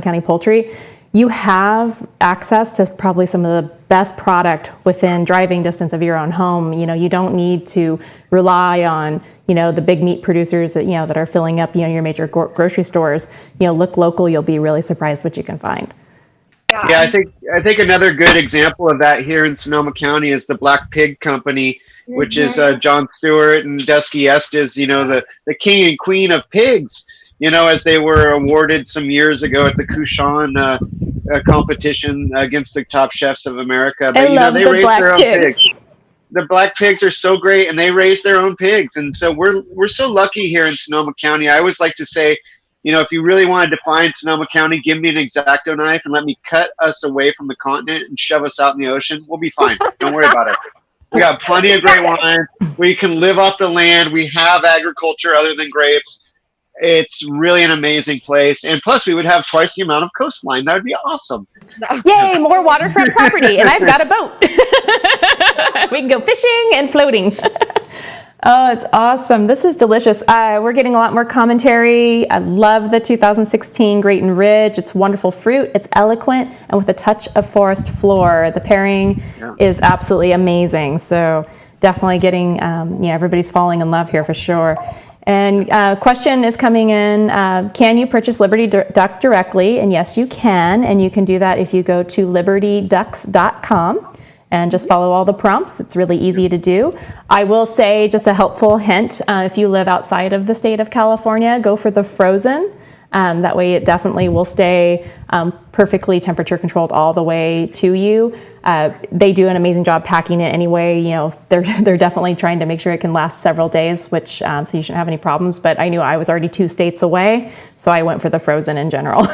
County Poultry, you have access to probably some of the best product within driving distance of your own home. You don't need to rely on, the big meat producers that, that are filling up, your major grocery stores. Look local, you'll be really surprised what you can find. Yeah, I think another good example of that here in Sonoma County is the Black Pig Company, which is John Stewart and Dusky Estes, the king and queen of pigs, as they were awarded some years ago at the Kushan competition against the top chefs of America. But, I love they the raised black their own pigs. The black pigs are so great, and they raise their own pigs. And so we're so lucky here in Sonoma County. I always like to say, if you really want to define Sonoma County, give me an X-Acto knife and let me cut us away from the continent and shove us out in the ocean. We'll be fine. Don't worry about it. We got plenty of great wine. We can live off the land. We have agriculture other than grapes. It's really an amazing place. And plus, we would have twice the amount of coastline. That would be awesome. Yay, more waterfront property. And I've got a boat. We can go fishing and floating. Oh, it's awesome. This is delicious. We're getting a lot more commentary. I love the 2016 Grayton Ridge. It's wonderful fruit. It's eloquent and with a touch of forest floor. The pairing is absolutely amazing. So definitely getting, everybody's falling in love here for sure. And question is coming in, can you purchase Liberty Duck directly? And yes, you can. And you can do that if you go to libertyducks.com. And just follow all the prompts. It's really easy to do. I will say, just a helpful hint, if you live outside of the state of California, go for the frozen. That way it definitely will stay perfectly temperature controlled all the way to you. They do an amazing job packing it anyway. They're definitely trying to make sure it can last several days, which so you shouldn't have any problems. But I knew I was already 2 states away, so I went for the frozen in general.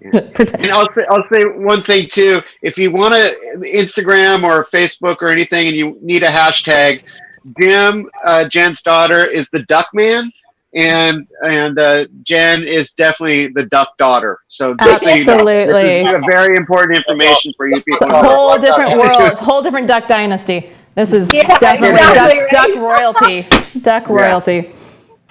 And I'll say one thing too. If you want to Instagram or Facebook or anything, and you need a hashtag, Jim, Jen's daughter, is the Duck Man, and Jen is definitely the Duck Daughter. So just absolutely, so this is very important information for you people. It's a whole different world. It's a whole different Duck dynasty. This is definitely exactly Duck royalty. Duck royalty.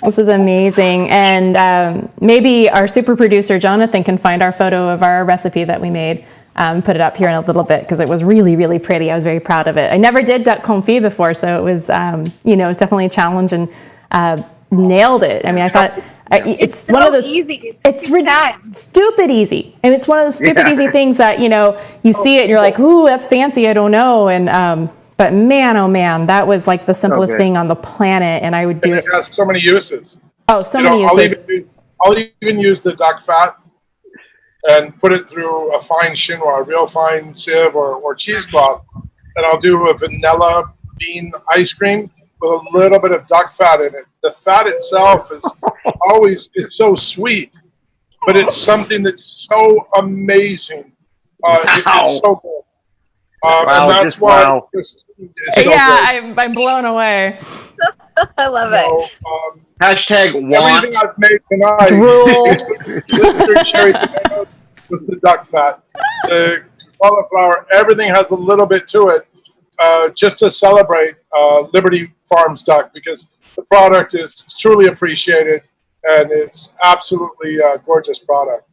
This is amazing. And maybe our super producer, Jonathan, can find our photo of our recipe that we made, put it up here in a little bit, because it was really, really pretty. I was very proud of it. I never did duck confit before, so it was, it was definitely a challenge, and nailed it. I mean, I thought it's one of those, easy. it's stupid easy. And it's one of those stupid easy things that, you see it and you're like, ooh, that's fancy. I don't know. And, but man, oh man, that was like the simplest thing on the planet, and I would do it. It has so many uses. Oh, so many uses. I'll even use the duck fat and put it through a fine chinois, a real fine sieve or cheesecloth, and I'll do a vanilla bean ice cream with a little bit of duck fat in it. The fat itself is so sweet, but it's something that's so amazing. It's so good. And that's why it's so good. I'm blown away. I love it. Hashtag want. Everything I've made tonight with cherry tomatoes was the duck fat. The cauliflower, everything has a little bit to it, just to celebrate Liberty Farms duck, because the product is truly appreciated, and it's absolutely a gorgeous product.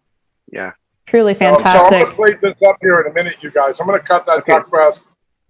Yeah. Truly fantastic. So I'm going to plate this up here in a minute, you guys. I'm going to cut that duck breast.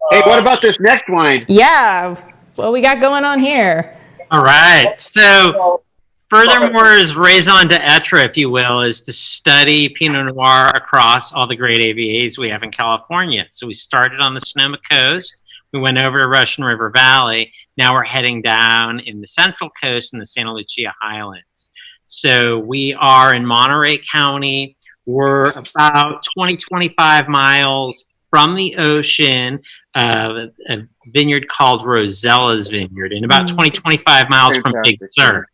Hey, what about this next wine? Yeah. What we got going on here? All right. So, furthermore's raison d'etre, if you will, is to study Pinot Noir across all the great AVAs we have in California. So we started on the Sonoma coast. We went over to Russian River Valley. Now we're heading down in the Central Coast in the Santa Lucia Highlands. So we are in Monterey County. We're about 25 miles from the ocean, a vineyard called Rosella's Vineyard, and about 25 miles from Big Sur.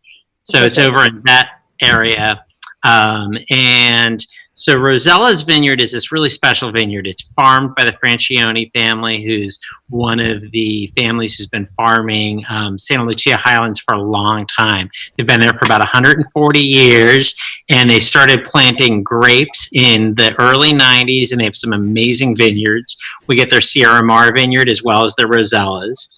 So it's over in that area. And so Rosella's Vineyard is this really special vineyard. It's farmed by the Francione family, who's one of the families who's been farming Santa Lucia Highlands for a long time. They've been there for about 140 years, and they started planting grapes in the early 90s, and they have some amazing vineyards. We get their Sierra Mar vineyard as well as their Rosella's.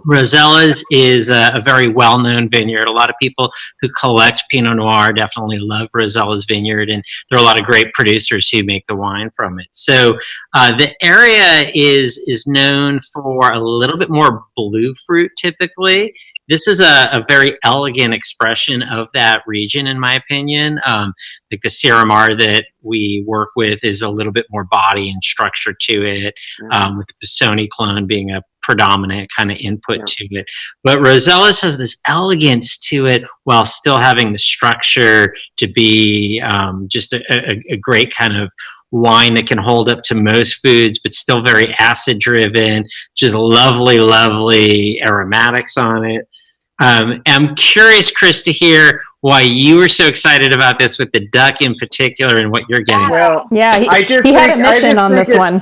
Rosella's is a very well-known vineyard. A lot of people who collect Pinot Noir definitely love Rosella's vineyard, and there are a lot of great producers who make the wine from it. So the area is known for a little bit more blue fruit typically, this is a very elegant expression of that region, in my opinion. Like the Siramar that we work with is a little bit more body and structure to it, with the Pisoni clone being a predominant kind of input to it. But Rosella's has this elegance to it while still having the structure to be just a great kind of wine that can hold up to most foods, but still very acid driven, just lovely, lovely aromatics on it. I'm curious, Chris, to hear why you were so excited about this with the duck in particular and what you're getting. Well, Yeah, he had a mission on this one.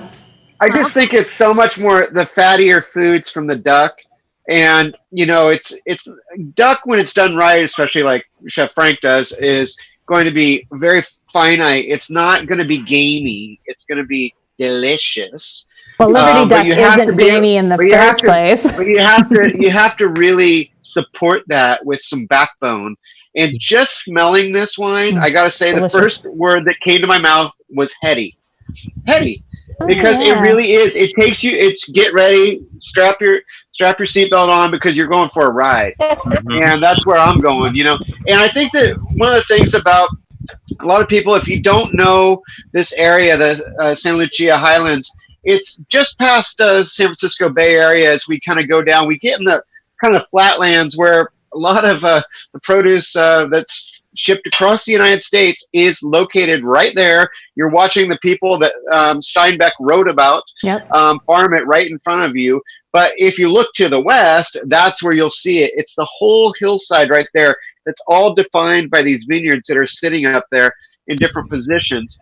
I just think it's so much more the fattier foods from the duck. And, you know, it's duck when it's done right, especially like Chef Frank does, is going to be very finite. It's not going to be gamey. It's going to be delicious. Well, Liberty Duck isn't gamey in the first place. But you have to really support that with some backbone. And just smelling this wine, I got to say, delicious. The first word that came to my mouth was heady. Heady. Because it really is. It takes you. It's get ready, strap your seatbelt on because you're going for a ride, and that's where I'm going. You know, and I think that one of the things about a lot of people, if you don't know this area, the Santa Lucia Highlands, it's just past San Francisco Bay Area. As we kind of go down, we get in the kind of flatlands where a lot of the produce that's shipped across the United States is located right there. You're watching the people that Steinbeck wrote about farm it right in front of you. But if you look to the west, that's where you'll see it. It's the whole hillside right there. That's all defined by these vineyards that are sitting up there in different positions.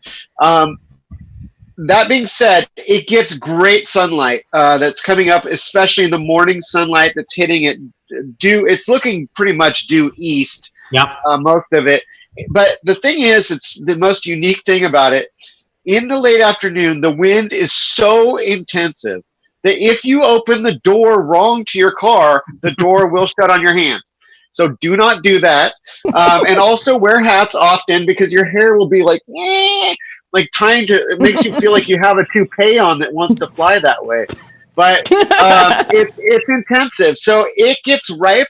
That being said, it gets great sunlight that's coming up, especially in the morning sunlight that's hitting it due. It's looking pretty much due east. Most of it. But the thing is, it's the most unique thing about it. In the late afternoon, the wind is so intensive that if you open the door wrong to your car, the door will shut on your hand. So do not do that. And also wear hats often because your hair will be like trying to, it makes you feel like you have a toupee on that wants to fly that way. But it's intensive. So it gets ripe.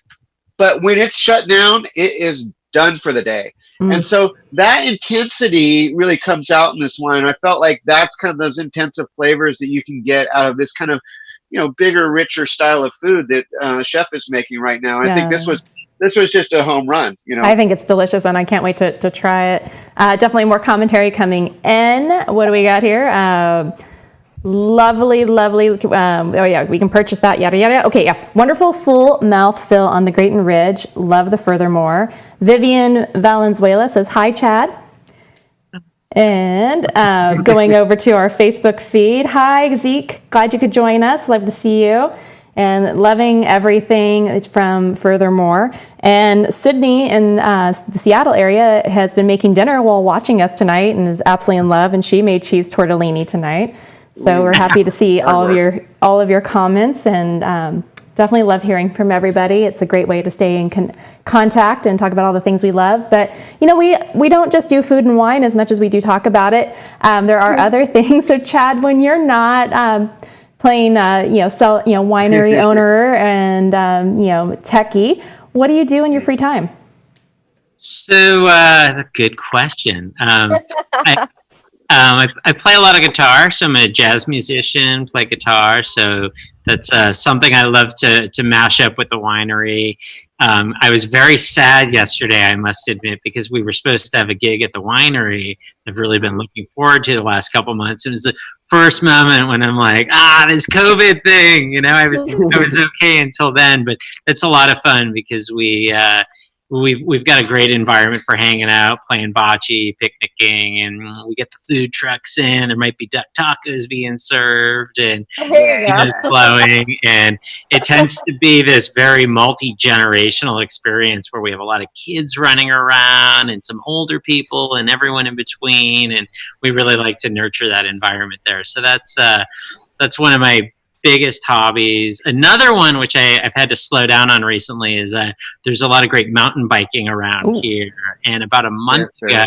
But when it's shut down, it is done for the day. And so that intensity really comes out in this wine. I felt like that's kind of those intensive flavors that you can get out of this kind of, you know, bigger, richer style of food that Chef is making right now. I think this was just a home run. You know, I think it's delicious, and I can't wait to try it. Definitely more commentary coming in. What do we got here? Lovely. Oh yeah, we can purchase that. Yada yada. Okay, yeah. Wonderful full mouth fill on the Grayton Ridge. Love the furthermore. Vivian Valenzuela says hi, Chad. And going over to our Facebook feed. Hi, Zeke. Glad you could join us. Love to see you. And loving everything from Furthermore. And Sydney in the Seattle area has been making dinner while watching us tonight and is absolutely in love. And she made cheese tortellini tonight. So we're happy to see all of your comments, and definitely love hearing from everybody. It's a great way to stay in contact and talk about all the things we love. But you know, we don't just do food and wine as much as we do talk about it. There are other things. So Chad, when you're not playing, winery owner and techie, what do you do in your free time? So good question. I play a lot of guitar, so I'm a jazz musician, play guitar, so that's something I love to mash up with the winery. I was very sad yesterday, I must admit, because we were supposed to have a gig at the winery. I've really been looking forward to the last couple months. It was the first moment when I'm like, this COVID thing, you know, I was okay until then, but it's a lot of fun because we've got a great environment for hanging out, playing bocce, picnicking, and we get the food trucks in. There might be duck tacos being served and flowing, and it tends to be this very multi-generational experience where we have a lot of kids running around and some older people and everyone in between, and we really like to nurture that environment there. So that's one of my biggest hobbies. Another one which I've had to slow down on recently is there's a lot of great mountain biking around here. And about a month ago,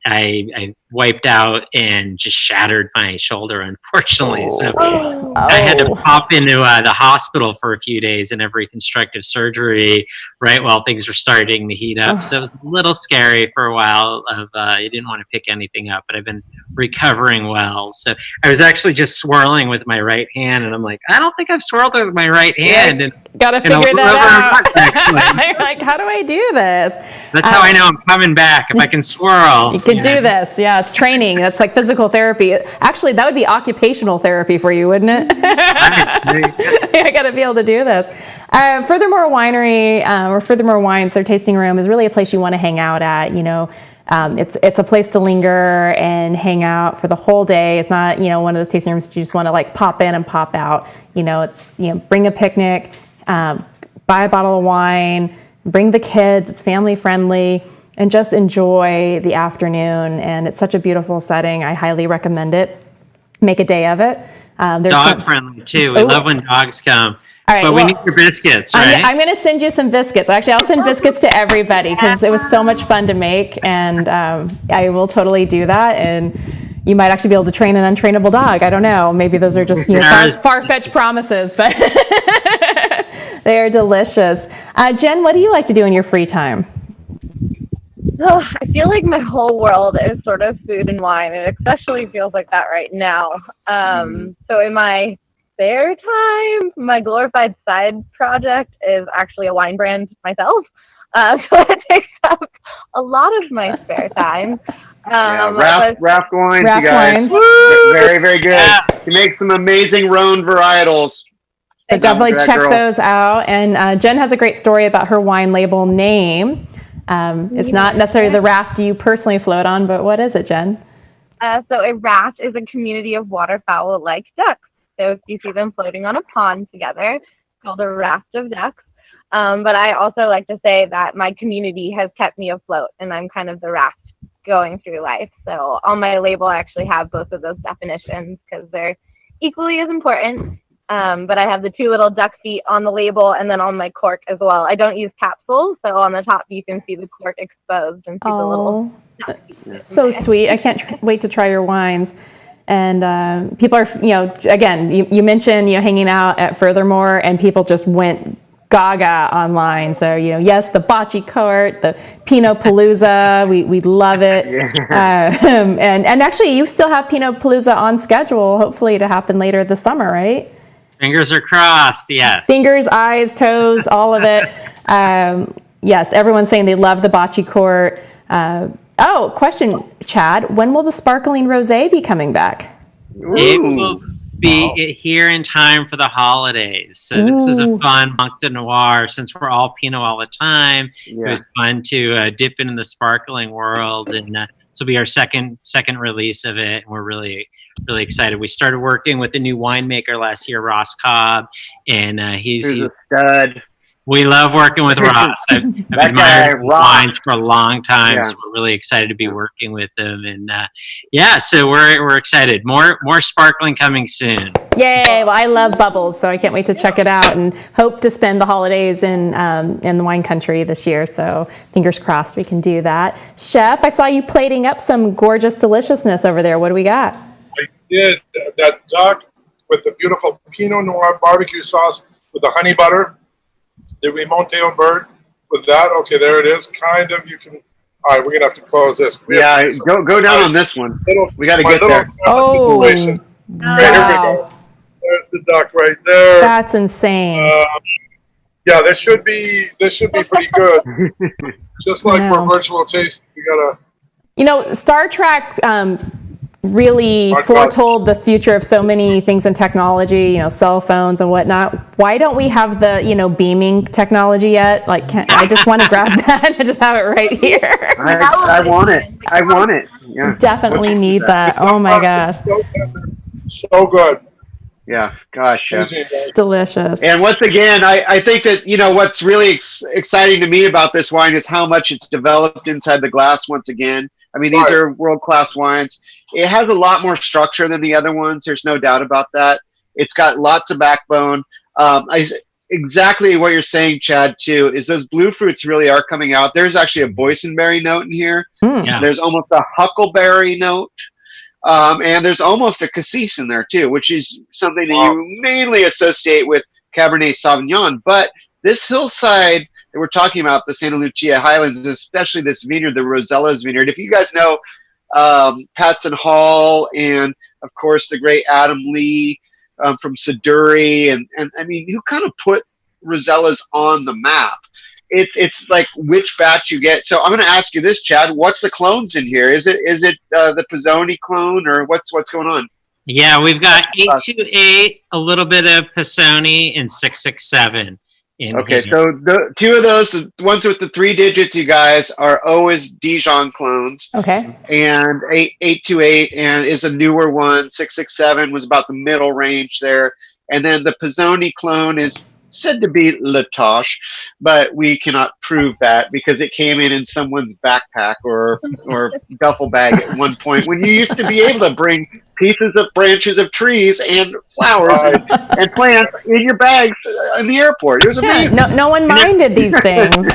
I wiped out and just shattered my shoulder, unfortunately. So Oh. I had to pop into the hospital for a few days and have reconstructive surgery right while things were starting to heat up. So it was a little scary for a while. I didn't want to pick anything up, but I've been recovering well. So I was actually just swirling with my right hand, and I'm like, I don't think I've swirled with my right hand. And gotta figure that out. You're like, how do I do this? That's how I know I'm coming back. If I can swirl, you can do this. Yeah, it's training. That's like physical therapy. Actually, that would be occupational therapy for you, wouldn't it? I got to be able to do this. Furthermore Winery or Furthermore Wines, their tasting room is really a place you want to hang out at. You know, it's a place to linger and hang out for the whole day. It's not, you know, one of those tasting rooms that you just want to like pop in and pop out. You know, it's, you know, bring a picnic, buy a bottle of wine, bring the kids. It's family friendly. And just enjoy the afternoon. And it's such a beautiful setting. I highly recommend it. Make a day of it. Dog friendly too. We love when dogs come. All right, but we need your biscuits, right? I'm going to send you some biscuits. Actually, I'll send biscuits to everybody because it was so much fun to make. And I will totally do that. And you might actually be able to train an untrainable dog. I don't know. Maybe those are just far-fetched promises, but they are delicious. Jen, what do you like to do in your free time? Oh, I feel like my whole world is sort of food and wine. It especially feels like that right now. So in my spare time, my glorified side project is actually a wine brand myself. So it takes up a lot of my spare time. Raft wines, Raft you guys. wines. Very, very good. You make some amazing Rhone varietals. So definitely check those out. And Jen has a great story about her wine label name. It's not necessarily the raft you personally float on, but what is it, Jen? So a raft is a community of waterfowl like ducks. So if you see them floating on a pond together, it's called a raft of ducks. But I also like to say that my community has kept me afloat, and I'm kind of the raft going through life. So on my label, I actually have both of those definitions because they're equally as important. But I have the two little duck feet on the label and then on my cork as well. I don't use capsules, so on the top you can see the cork exposed and see the little duck feet. So sweet. I can't wait to try your wines. And people are, you know, again, you mentioned, you know, hanging out at Furthermore, and people just went gaga online. So, you know, yes, the bocce court, the Pinot Palooza, we love it. And actually, you still have Pinot Palooza on schedule, hopefully to happen later this summer, right? Fingers are crossed, yes. Fingers, eyes, toes, all of it. Yes, everyone's saying they love the bocce court. Question, Chad. When will the sparkling rosé be coming back? It will be here in time for the holidays. So this was a fun Monk de Noir. Since we're all Pinot all the time, it was fun to dip into the sparkling world. And this will be our second release of it. And we're really excited. We started working with a new winemaker last year, Ross Cobb, and he's a stud. We love working with Ross. I've admired wines for a long time, so we're really excited to be working with him. And so we're excited. More sparkling coming soon. Yay! Well, I love bubbles, so I can't wait to check it out and hope to spend the holidays in the wine country this year. So fingers crossed we can do that. Chef, I saw you plating up some gorgeous deliciousness over there. What do we got? I did that duck with the beautiful Pinot Noir barbecue sauce with the honey butter. The Remonte bird with that. Okay, there it is. Kind of. You can. All right, we're gonna have to close this. Go down on this one. We got to get there. Situation. Wow. Okay, here we go. There's the duck right there. That's insane. This should be pretty good. Just like we're virtual tasting, we gotta. You know, Star Trek really foretold the future of so many things in technology, you know, cell phones and whatnot. Why don't we have the, you know, beaming technology yet? Like, I just want to grab that and just have it right here. I want it. Yeah. Definitely need that. Oh my gosh. So good. Yeah, gosh, yeah. It's delicious. And once again, I think that, you know, what's really exciting to me about this wine is how much it's developed inside the glass once again. I mean, these are world-class wines. It has a lot more structure than the other ones. There's no doubt about that. It's got lots of backbone. exactly what you're saying, Chad, too, is those blue fruits really are coming out. There's actually a boysenberry note in here. Yeah. There's almost a huckleberry note. And there's almost a cassis in there, too, which is something that you mainly associate with Cabernet Sauvignon. But this hillside that we're talking about, the Santa Lucia Highlands, especially this vineyard, the Rosella's vineyard. If you guys know Patson Hall and, of course, the great Adam Lee from Siduri, and I mean, who kind of put Rosella's on the map? It's like which batch you get. So I'm going to ask you this, Chad. What's the clones in here? Is it the Pizzoni clone, or what's going on? Yeah, we've got 828, a little bit of Pisoni, and 667. Okay, so the two of those, the ones with the 3 digits, you guys, are always Dijon clones. Okay. And 828 and is a newer one. 667 was about the middle range there. And then the Pizzoni clone is said to be Latoche, but we cannot prove that because it came in someone's backpack or duffel bag at one point when you used to be able to bring pieces of branches of trees and flowers and plants in your bags in the airport. It was amazing. No one minded these things.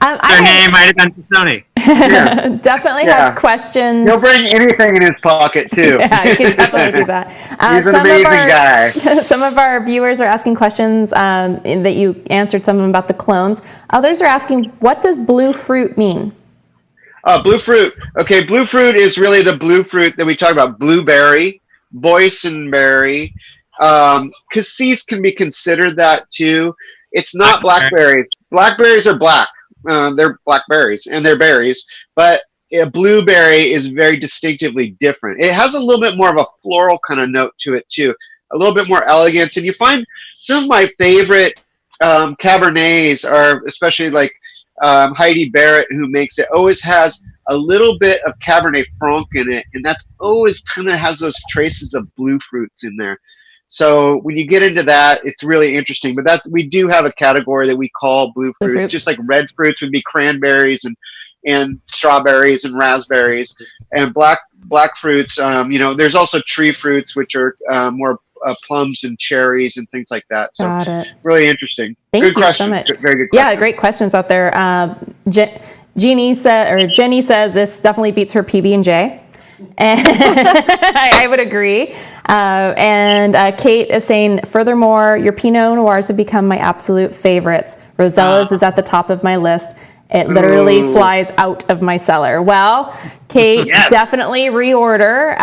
Their name might have been Pisoni. Yeah. Definitely have questions. He'll bring anything in his pocket, too. Yeah, you can definitely do that. He's an amazing guy. Some of our viewers are asking questions that you answered some of them about the clones. Others are asking, what does blue fruit mean? Blue fruit. Okay, blue fruit is really the blue fruit that we talk about. Blueberry, boysenberry. Cassis can be considered that, too. It's not blackberries. Blackberries are black. They're blackberries and they're berries, but a blueberry is very distinctively different. It has a little bit more of a floral kind of note to it too, a little bit more elegance. And you find some of my favorite Cabernets are, especially like Heidi Barrett, who makes it, always has a little bit of Cabernet Franc in it, and that's always kind of has those traces of blue fruits in there. So when you get into that, it's really interesting. But we do have a category that we call blue fruits, just like red fruits would be cranberries and strawberries and raspberries, and black fruits. There's also tree fruits, which are more plums and cherries and things like that. So Got it. Really interesting. Thank good you question. so much. Very good question. Yeah, great questions out there. Jenny says this definitely beats her PB&J. And I would agree. And Kate is saying, furthermore, your Pinot Noirs have become my absolute favorites. Rosella's is at the top of my list. It literally flies out of my cellar. Well, Kate, definitely reorder.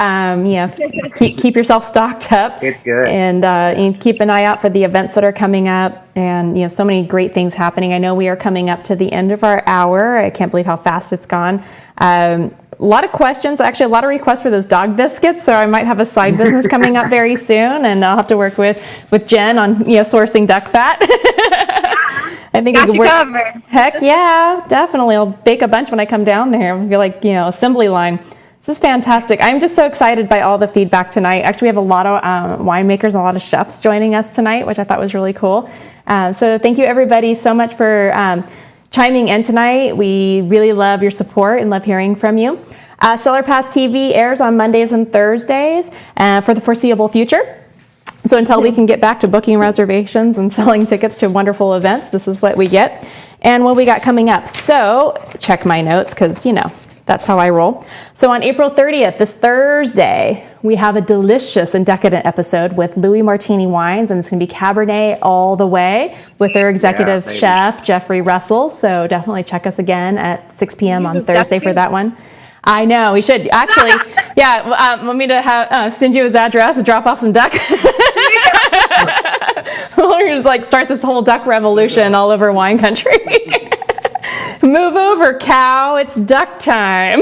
Keep yourself stocked up. It's good. And you need to keep an eye out for the events that are coming up. And, so many great things happening. I know we are coming up to the end of our hour. I can't believe how fast it's gone. A lot of questions, actually a lot of requests for those dog biscuits, so I might have a side business coming up very soon, and I'll have to work with Jen on sourcing duck fat. I think it could work. Heck yeah, definitely. I'll bake a bunch when I come down there. I'll be like, assembly line. This is fantastic. I'm just so excited by all the feedback tonight. Actually, we have a lot of winemakers and a lot of chefs joining us tonight, which I thought was really cool. So thank you everybody so much for chiming in tonight. We really love your support and love hearing from you. CellarPass TV airs on Mondays and Thursdays for the foreseeable future. So until we can get back to booking reservations and selling tickets to wonderful events, this is what we get. And what we got coming up. So check my notes because, that's how I roll. So on April 30th, this Thursday, we have a delicious and decadent episode with Louis Martini Wines, and it's going to be Cabernet all the way with their executive chef, Jeffrey Russell. So definitely check us again at 6 p.m. on Thursday for that one. I know, we should. Actually, want me to send you his address and drop off some duck? We're just start this whole duck revolution all over wine country. Move over, cow. It's duck time.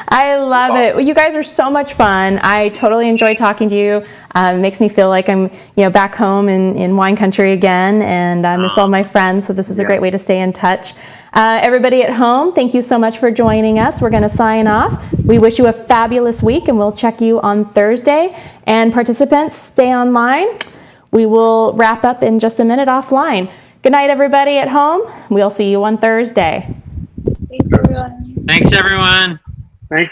I love it. Well, you guys are so much fun. I totally enjoy talking to you. It makes me feel like I'm, back home in wine country again, and I miss all my friends. So this is a great way to stay in touch. Everybody at home, thank you so much for joining us. We're going to sign off. We wish you a fabulous week, and we'll check you on Thursday. And participants, stay online. We will wrap up in just a minute offline. Good night, everybody at home. We'll see you on Thursday. Thanks, everyone. Thanks, everyone. Thanks.